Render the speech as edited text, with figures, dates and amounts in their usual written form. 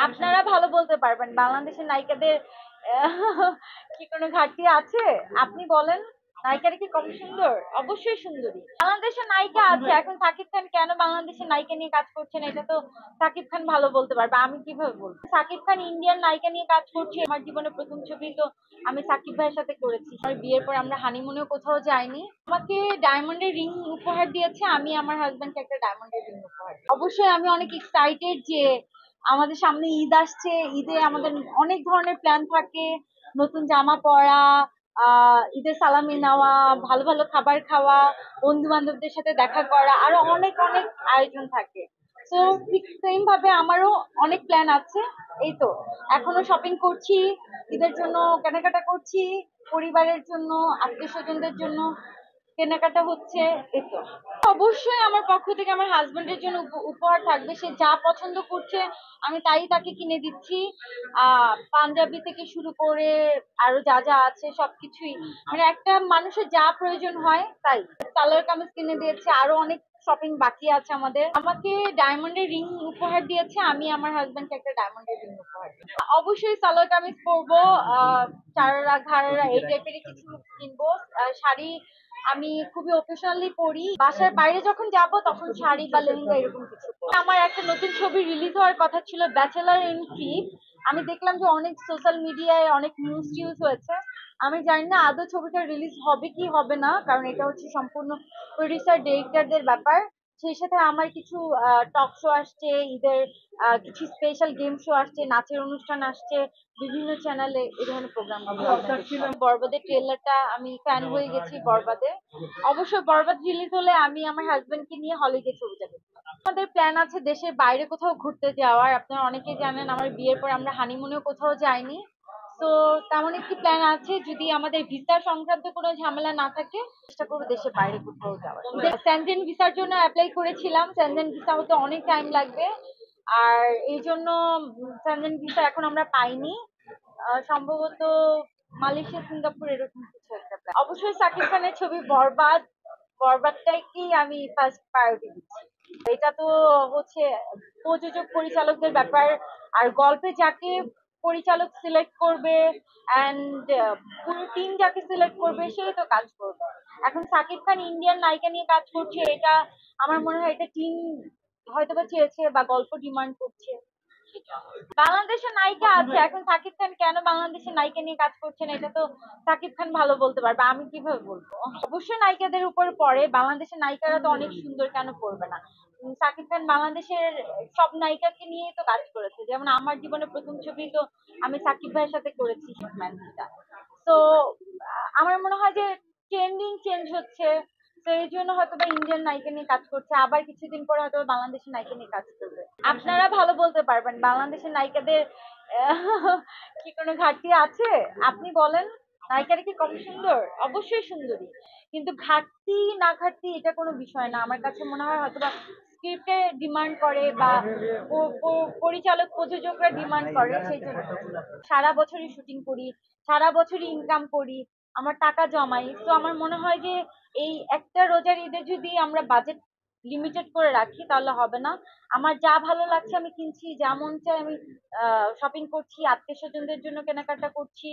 আপনারা ভালো বলতে পারবেন বাংলাদেশের নায়িকাদের কি কোনো ঘাটতি আছে? আপনি বলেন, নায়িকারা কি কম সুন্দর? অবশ্যই সুন্দরী। বাংলাদেশের নায়িকা আছে, এখন সাকিব খান কেন বাংলাদেশের নায়িকা নিয়ে কাজ করছেন এটা তো সাকিব খান ভালো বলতে পারবে, আমি কিভাবে বলবো? সাকিব খান ইন্ডিয়ান নায়িকা নিয়ে কাজ করছে, আমার জীবনের প্রথম ছবি তো আমি সাকিব ভাইয়ের সাথে করেছি। আমার বিয়ের পর আমরা হানিমুনেও কোথাও যাইনি। আমাকে ডায়মন্ডের রিং উপহার দিয়েছে, আমি আমার হাজবেন্ডকে একটা ডায়মন্ডের রিং উপহার দিয়েছি। অবশ্যই আমি অনেক এক্সাইটেড যে আমাদের সামনে ঈদ আসছে। ঈদে আমাদের অনেক ধরনের প্ল্যান থাকে, নতুন জামা পরা, ঈদের সালামি নেওয়া, ভালো ভালো খাবার খাওয়া, বন্ধু বান্ধবদের সাথে দেখা করা, আরো অনেক অনেক আয়োজন থাকে। তো ঠিক সেম ভাবে আমারও অনেক প্ল্যান আছে। এই তো এখনো শপিং করছি, ঈদের জন্য কেনাকাটা করছি, পরিবারের জন্য, আত্মীয় স্বজনদের জন্য কেনাকাটা হচ্ছে। এই তো অবশ্যই আমার পক্ষ থেকে আমার হাজবেন্ডের জন্য উপহার থাকবে। সে যা পছন্দ করছে আমি তাই তাকে কিনে দিচ্ছি। পাঞ্জাবি থেকে শুরু করে আরো যা যা আছে সবকিছুই, মানে একটা মানুষের যা প্রয়োজন হয় তাই। সালোয়ার কামিজ কিনে দিয়েছে, আরো অনেক শপিং বাকি আছে আমাদের। আমাকে ডায়মন্ডের রিং উপহার দিয়েছে, আমি আমার হাজবেন্ডকে একটা ডায়মন্ডের রিং উপহার দিয়েছি। অবশ্যই সালোয়ার কামিজ পরবো, চারারা ঘাড়ারা এই টাইপেরই কিছু কিনবো। শাড়ি আমি খুবই অকেশনালি পরি, বাসার বাইরে যখন যাব তখন শাড়ি বা লেহেঙ্গা এরকম কিছু পরি। আমার একটা নতুন ছবি রিলিজ হওয়ার কথা ছিল, ব্যাচেলার ইন চিফ। আমি দেখলাম যে অনেক সোশ্যাল মিডিয়ায় অনেক নিউজ টিউজ হয়েছে। আমি জানি না আদৌ ছবিটা রিলিজ হবে কি হবে না, কারণ এটা হচ্ছে সম্পূর্ণ প্রডিউসার ডিরেক্টরদের ব্যাপার। সেই সাথে আমার কিছু টক শো আসছে, ঈদের কিছু স্পেশাল গেম শো আসছে, নাচের অনুষ্ঠান আসছে, বিভিন্ন চ্যানেলে এই ধরনের প্রোগ্রাম। বরবাদের ট্রেলারটা আমি ফ্যান হয়ে গেছি বরবাদে। অবশ্যই বরবাদ রিলিজ হলে আমি আমার হাজবেন্ডকে নিয়ে হলে গিয়ে ছবিটা দেখবো। আমাদের প্ল্যান আছে দেশের বাইরে কোথাও ঘুরতে যাওয়ার। আপনারা অনেকেই জানেন আমার বিয়ের পর আমরা হানিমুনেও কোথাও যাইনি। তো তেমন একটি প্ল্যান আছে, যদি আমাদের ভিসা সংক্রান্ত কোনো ঝামেলা না থাকে চেষ্টা করবো দেশের বাইরে কোথাও যাওয়ার। স্যানজেন ভিসার জন্য অ্যাপ্লাই করেছিলাম, স্যানজেন ভিসা হতে অনেক টাইম লাগবে, আর এই জন্য স্যানজেন ভিসা এখন আমরা পাইনি। সম্ভবত মালয়েশিয়া, সিঙ্গাপুর এরকম কিছু একটা plan। অবশ্যই সাকিব খানের ছবি বরবাদ, বরবাদটাকেই আমি ফার্স্ট প্রায়োরিটি দিচ্ছি। এটা তো হচ্ছে প্রযোজক পরিচালকদের ব্যাপার, আর গল্পে যাকে পরিচালক সিলেক্ট করবে অ্যান্ড পুরো টিম যাকে সিলেক্ট করবে সেই তো কাজ করবে। এখন সাকিব খান ইন্ডিয়ান নায়িকা নিয়ে কাজ করছে, এটা আমার মনে হয় এটা টিম হয়তোবা চেয়েছে বা গল্প ডিমান্ড করছে। বাংলাদেশের নায়িকা আছে, এখন সাকিব খান কেন বাংলাদেশের নায়িকা নিয়ে কাজ করছেন এটা তো সাকিব খান ভালো বলতে পারবে, আমি কিভাবে বলবো? অবশ্যই নায়িকাদের উপর পড়ে, বাংলাদেশের নায়িকারা তো অনেক সুন্দর, কেন পড়বে না? সাকিব খান বাংলাদেশের সব নায়িকাকে নিয়ে তো কাজ করেছে, যেমন আমার জীবনের প্রথম ছবি তো আমি সাকিব ভাইয়ের সাথে করেছি হিটম্যানটা। তো আমার মনে হয় যে ট্রেন্ডিং চেঞ্জ হচ্ছে, তো এই জন্য হয়তো বা ইন্ডিয়ান নায়িকা নিয়ে কাজ করছে, আবার কিছুদিন পরে হয়তো বাংলাদেশের নায়িকা নিয়ে কাজ করবে। আপনারা ভালো বলতে পারবেন বাংলাদেশের নায়িকাদের কি কোনো ঘাটতি আছে? আপনি বলেন, নায়িকারা কি কম সুন্দর? অবশ্যই সুন্দরী। কিন্তু ঘাটতি না ঘাটতি এটা কোনো বিষয় না, আমার কাছে মনে হয় হয়তোবা স্ক্রিপ্টে ডিমান্ড করে বা পরিচালক প্রযোজকরা ডিমান্ড করে, সেই জন্য। সারা বছরই শুটিং করি, সারা বছরই ইনকাম করি, আমার টাকা জমাই। তো আমার মনে হয় যে এই একটা রোজার ঈদে যদি আমরা বাজেট লিমিটেড করে রাখি তাহলে হবে না। আমার যা ভালো লাগছে আমি কিনছি, যা মন চায় আমি শপিং করছি, আত্মীয় স্বজনদের জন্য কেনাকাটা করছি।